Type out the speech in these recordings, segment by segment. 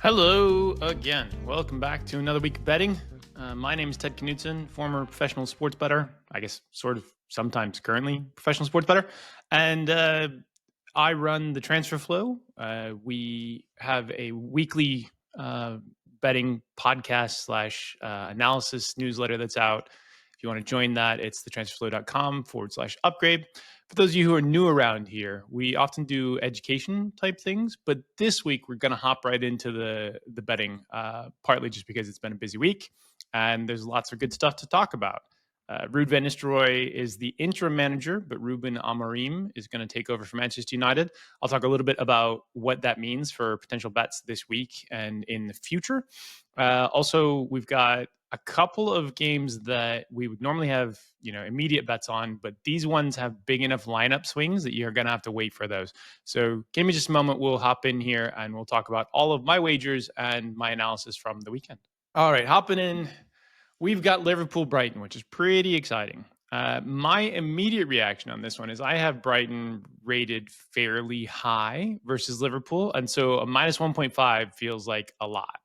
Hello again. Welcome back to another week of betting. My name is Ted Knutson, former professional sports bettor. I guess sort of sometimes currently professional sports bettor. And I run the Transfer Flow. We have a weekly betting podcast slash analysis newsletter that's out. If you want to join that, it's thetransferflow.com/upgrade. For those of you who are new around here, we often do education type things, but this week we're going to hop right into the betting, partly just because it's been a busy week and there's lots of good stuff to talk about. Ruud van Nistelrooy is the interim manager, but Ruben Amorim is going to take over for Manchester United. I'll talk a little bit about what that means for potential bets this week and in the future. Also, we've got a couple of games that we would normally have, immediate bets on, but these ones have big enough lineup swings that you're going to have to wait for those. So give me just a moment. We'll hop in here and we'll talk about all of my wagers and my analysis from the weekend. All right, hopping in. We've got Liverpool Brighton, which is pretty exciting. My immediate reaction on this one is I have Brighton rated fairly high versus Liverpool. And so a minus 1.5 feels like a lot.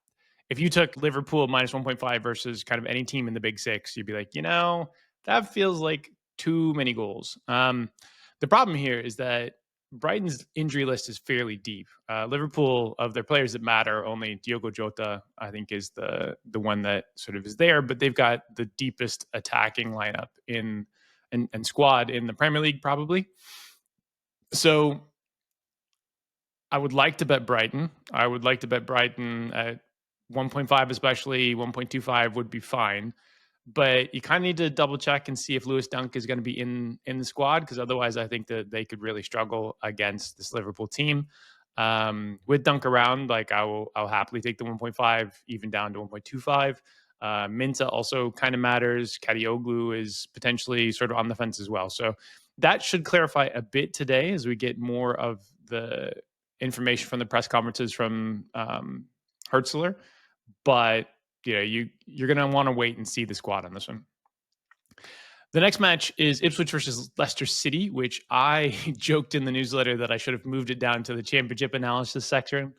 If you took Liverpool minus 1.5 versus kind of any team in the Big Six, you'd be like, that feels like too many goals. The problem here is that Brighton's injury list is fairly deep. Liverpool, of their players that matter, only Diogo Jota, I think, is the one that sort of is there, but they've got the deepest attacking lineup and squad in the Premier League, probably. So I would like to bet Brighton. I would like to bet Brighton at 1.5, especially 1.25 would be fine. But you kind of need to double check and see if Lewis Dunk is going to be in the squad, because otherwise I think that they could really struggle against this Liverpool team. With Dunk around, I'll happily take the 1.5, even down to 1.25. Minta also kind of matters. Kadioglu is potentially sort of on the fence as well. So that should clarify a bit today as we get more of the information from the press conferences from Hertzler. But you're going to want to wait and see the squad on this one. The next match is Ipswich versus Leicester City, which I joked in the newsletter that I should have moved it down to the championship analysis section.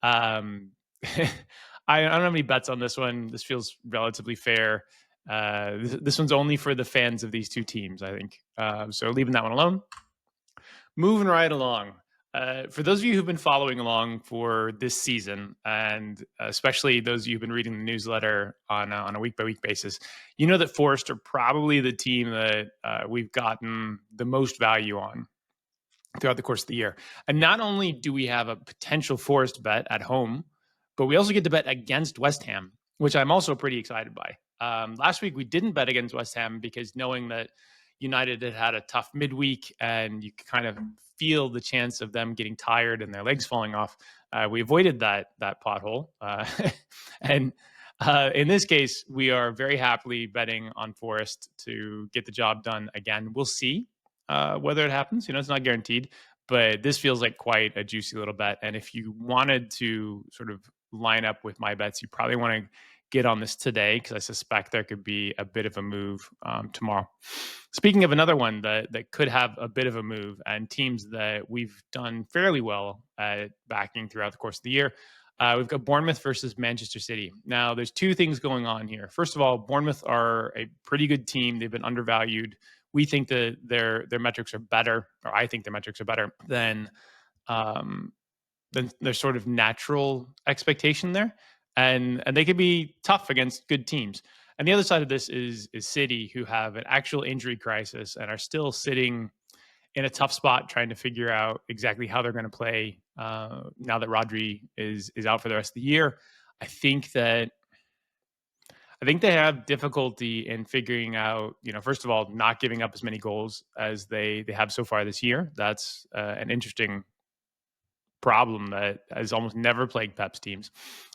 I don't have any bets on this one. This feels relatively fair. This one's only for the fans of these two teams, I think. So leaving that one alone. Moving right along. For those of you who've been following along for this season, and especially those of you who've been reading the newsletter on a week-by-week basis, you know that Forest are probably the team that we've gotten the most value on throughout the course of the year. And not only do we have a potential Forest bet at home, but we also get to bet against West Ham, which I'm also pretty excited by. Last week, we didn't bet against West Ham because knowing that United had a tough midweek and you could kind of feel the chance of them getting tired and their legs falling off, we avoided that pothole. And in this case, we are very happily betting on Forest to get the job done again. We'll see whether it happens. It's not guaranteed, but this feels like quite a juicy little bet. And if you wanted to sort of line up with my bets, you probably want to get on this today, because I suspect there could be a bit of a move tomorrow. Speaking of another one that could have a bit of a move, and teams that we've done fairly well at backing throughout the course of the year, we've got Bournemouth versus Manchester City. Now, there's two things going on here. First of all, Bournemouth are a pretty good team. They've been undervalued. We think that their metrics are better, or I think their metrics are better than their sort of natural expectation there. And they could be tough against good teams. And the other side of this is City, who have an actual injury crisis and are still sitting in a tough spot trying to figure out exactly how they're going to play now that Rodri is out for the rest of the year. I think they have difficulty in figuring out, first of all, not giving up as many goals as they have so far this year. That's an interesting problem that has almost never plagued Pep's teams.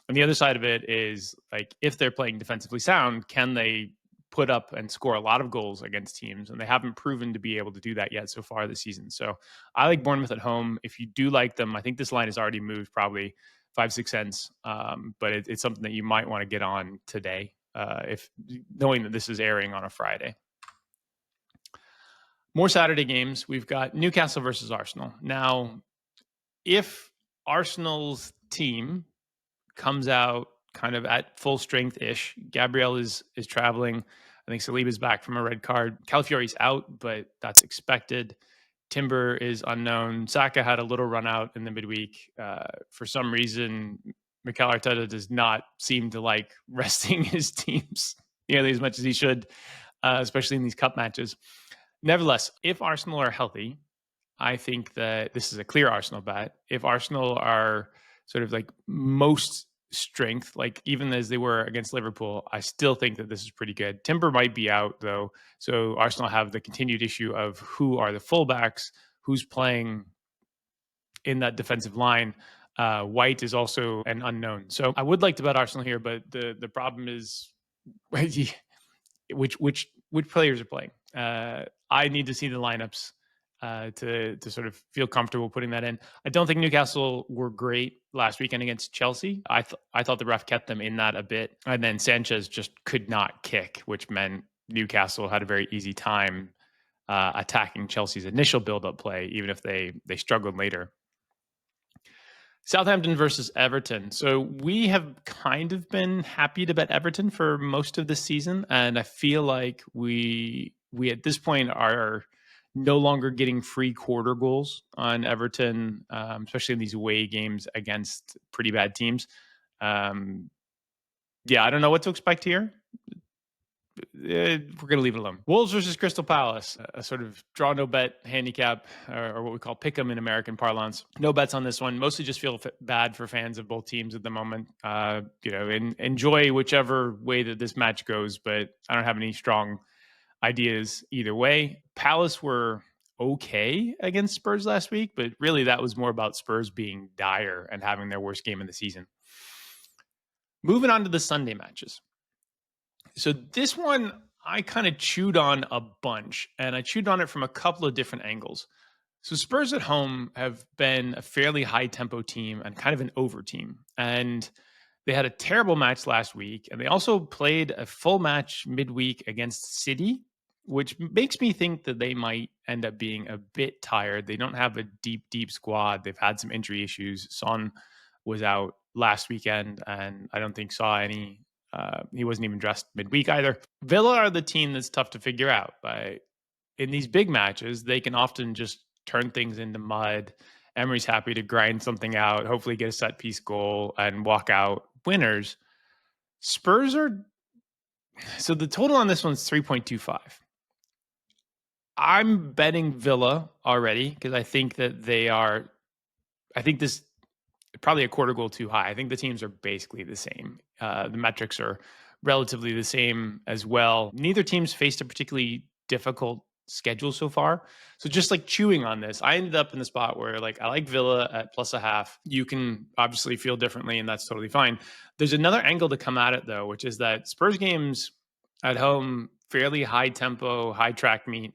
And the other side of it is, if they're playing defensively sound, can they put up and score a lot of goals against teams? And they haven't proven to be able to do that yet so far this season. So I like Bournemouth at home. If you do like them, I think this line has already moved probably 5-6 cents. But it's something that you might want to get on today, if knowing that this is airing on a Friday. More Saturday games. We've got Newcastle versus Arsenal. Now, if Arsenal's team comes out kind of at full strength-ish. Gabriel is traveling. I think Saliba's back from a red card. Calafiori's out, but that's expected. Timber is unknown. Saka had a little run out in the midweek. For some reason, Mikel Arteta does not seem to like resting his teams nearly as much as he should, especially in these cup matches. Nevertheless, if Arsenal are healthy, I think that this is a clear Arsenal bet. If Arsenal are sort of like most strength, like even as they were against Liverpool, I still think that this is pretty good. Timber might be out though, so Arsenal have the continued issue of who are the fullbacks, who's playing in that defensive line. White is also an unknown, so I would like to bet Arsenal here, but the problem is which players are playing. I need to see the lineups to sort of feel comfortable putting that in. I don't think Newcastle were great last weekend against Chelsea. I thought the ref kept them in that a bit, and then Sanchez just could not kick, which meant Newcastle had a very easy time attacking Chelsea's initial build-up play, even if they struggled later. Southampton versus Everton. So we have kind of been happy to bet Everton for most of the season, and I feel like we at this point are no longer getting free quarter goals on Everton, especially in these away games against pretty bad teams. Yeah, I don't know what to expect here. We're going to leave it alone. Wolves versus Crystal Palace, a sort of draw no bet handicap, or what we call pick 'em in American parlance. No bets on this one. Mostly just feel bad for fans of both teams at the moment. Enjoy whichever way that this match goes, but I don't have any strong ideas either way. Palace were okay against Spurs last week, but really that was more about Spurs being dire and having their worst game of the season. Moving on to the Sunday matches. So this one I kind of chewed on a bunch, and I chewed on it from a couple of different angles. So Spurs at home have been a fairly high tempo team and kind of an over team. And they had a terrible match last week, and they also played a full match midweek against City, which makes me think that they might end up being a bit tired. They don't have a deep squad. They've had some injury issues. Son was out last weekend, and I don't think saw any. He wasn't even dressed midweek either. Villa are the team that's tough to figure out. In these big matches, they can often just turn things into mud. Emery's happy to grind something out, hopefully get a set piece goal and walk out winners. Spurs are... So the total on this one's 3.25. I'm betting Villa already because I think that they are... I think this probably a quarter goal too high. I think the teams are basically the same. The metrics are relatively the same as well. Neither team's faced a particularly difficult schedule so far. So just like chewing on this, I ended up in the spot where I like Villa at +0.5. You can obviously feel differently, and that's totally fine. There's another angle to come at it though, which is that Spurs games at home, fairly high tempo, high track meet.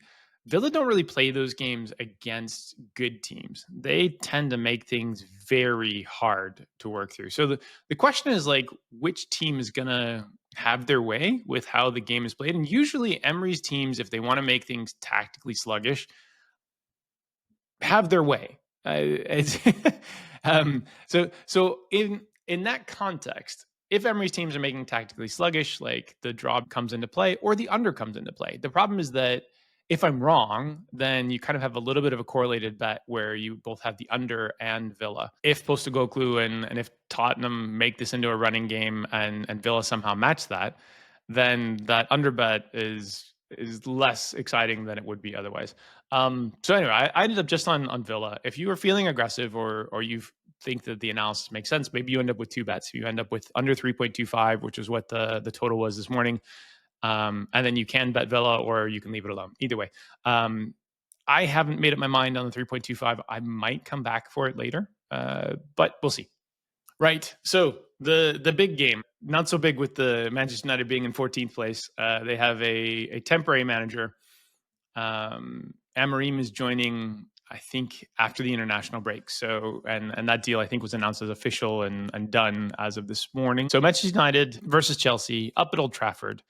Villa don't really play those games against good teams. They tend to make things very hard to work through. So the question is which team is going to have their way with how the game is played? And usually Emery's teams, if they want to make things tactically sluggish, have their way. So in that context, if Emery's teams are making tactically sluggish, the draw comes into play or the under comes into play. The problem is that if I'm wrong, then you kind of have a little bit of a correlated bet where you both have the under and Villa. If Postecoglou and if Tottenham make this into a running game and Villa somehow match that, then that under bet is less exciting than it would be otherwise. So anyway, I ended up just on Villa. If you are feeling aggressive or you think that the analysis makes sense, maybe you end up with two bets. You end up with under 3.25, which is what the total was this morning. And then you can bet Villa or you can leave it alone. Either way. I haven't made up my mind on the 3.25. I might come back for it later, but we'll see. Right. So the big game, not so big with the Manchester United being in 14th place. They have a temporary manager. Amorim is joining, I think, after the international break. So, and that deal, I think, was announced as official and done as of this morning. So Manchester United versus Chelsea up at Old Trafford.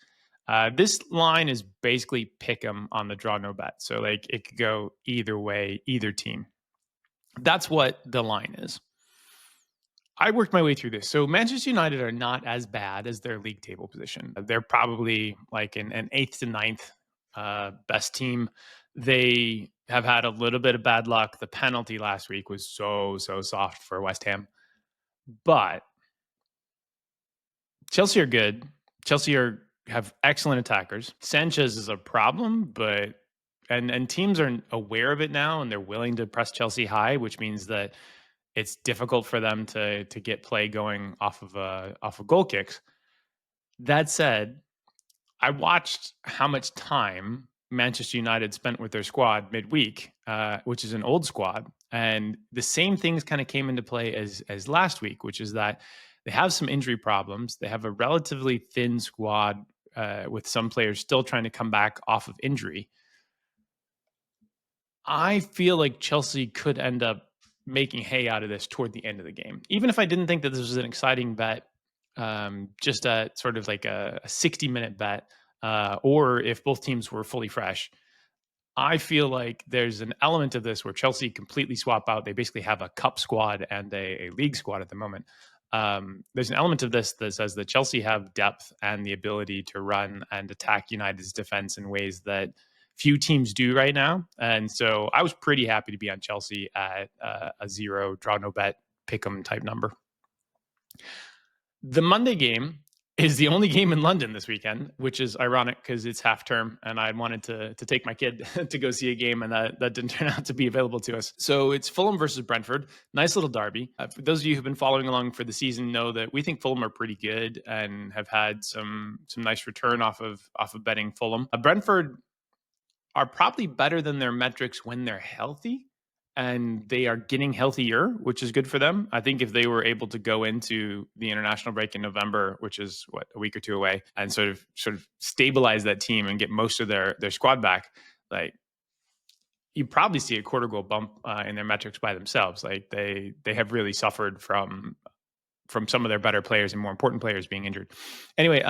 This line is basically pick 'em on the draw no bet. So it could go either way, either team. That's what the line is. I worked my way through this. So Manchester United are not as bad as their league table position. They're probably like an eighth to ninth best team. They have had a little bit of bad luck. The penalty last week was so soft for West Ham, but Chelsea are good. Chelsea have excellent attackers. Sanchez is a problem, but and teams are aware of it now, and they're willing to press Chelsea high, which means that it's difficult for them to get play going off of goal kicks. That said, I watched how much time Manchester United spent with their squad midweek, which is an old squad, and the same things kind of came into play as last week, which is that they have some injury problems. They have a relatively thin squad with some players still trying to come back off of injury. I feel like Chelsea could end up making hay out of this toward the end of the game. Even if I didn't think that this was an exciting bet, just a sort of like a 60-minute bet, or if both teams were fully fresh, I feel like there's an element of this where Chelsea completely swap out. They basically have a cup squad and a league squad at the moment. There's an element of this that says that Chelsea have depth and the ability to run and attack United's defense in ways that few teams do right now. And so I was pretty happy to be on Chelsea at a zero, draw no bet, pick 'em type number. The Monday game is the only game in London this weekend, which is ironic because it's half term and I wanted to take my kid to go see a game, and that didn't turn out to be available to us. So it's Fulham versus Brentford. Nice little derby. For those of you who've been following along for the season know that we think Fulham are pretty good and have had some nice return off of betting Fulham. Brentford are probably better than their metrics when they're healthy, and they are getting healthier, which is good for them. I think if they were able to go into the international break in November, which is a week or two away, and sort of stabilize that team and get most of their squad back, like you probably see a quarter goal bump in their metrics by themselves. Like they have really suffered from some of their better players and more important players being injured. Anyway,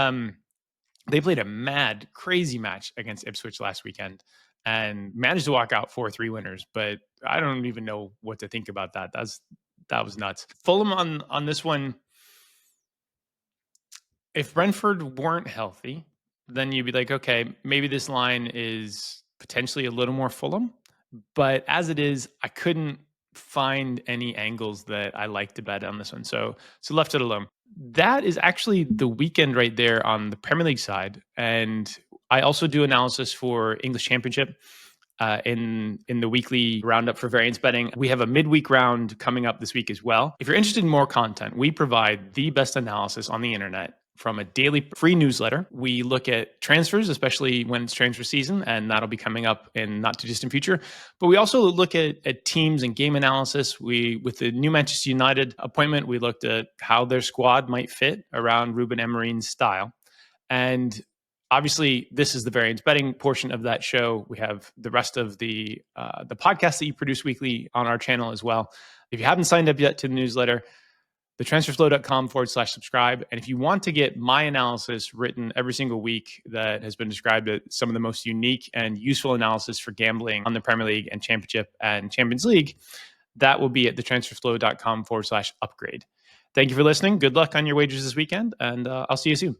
they played a mad, crazy match against Ipswich last weekend and managed to walk out 4-3 winners. But I don't even know what to think about that. That was nuts. Fulham on this one. If Brentford weren't healthy, then you'd be like, okay, maybe this line is potentially a little more Fulham. But as it is, I couldn't find any angles that I like to bet on this one. So left it alone. That is actually the weekend right there on the Premier League side. And I also do analysis for English Championship in the weekly roundup for variance betting. We have a midweek round coming up this week as well. If you're interested in more content, we provide the best analysis on the internet from a daily free newsletter. We look at transfers, especially when it's transfer season, and that'll be coming up in not too distant future. But we also look at teams and game analysis. With the new Manchester United appointment, we looked at how their squad might fit around Ruben Amorim's style. And obviously, this is the variance betting portion of that show. We have the rest of the podcast that you produce weekly on our channel as well. If you haven't signed up yet to the newsletter, thetransferflow.com/subscribe. And if you want to get my analysis written every single week that has been described as some of the most unique and useful analysis for gambling on the Premier League and Championship and Champions League, that will be at thetransferflow.com/upgrade. Thank you for listening. Good luck on your wagers this weekend, and I'll see you soon.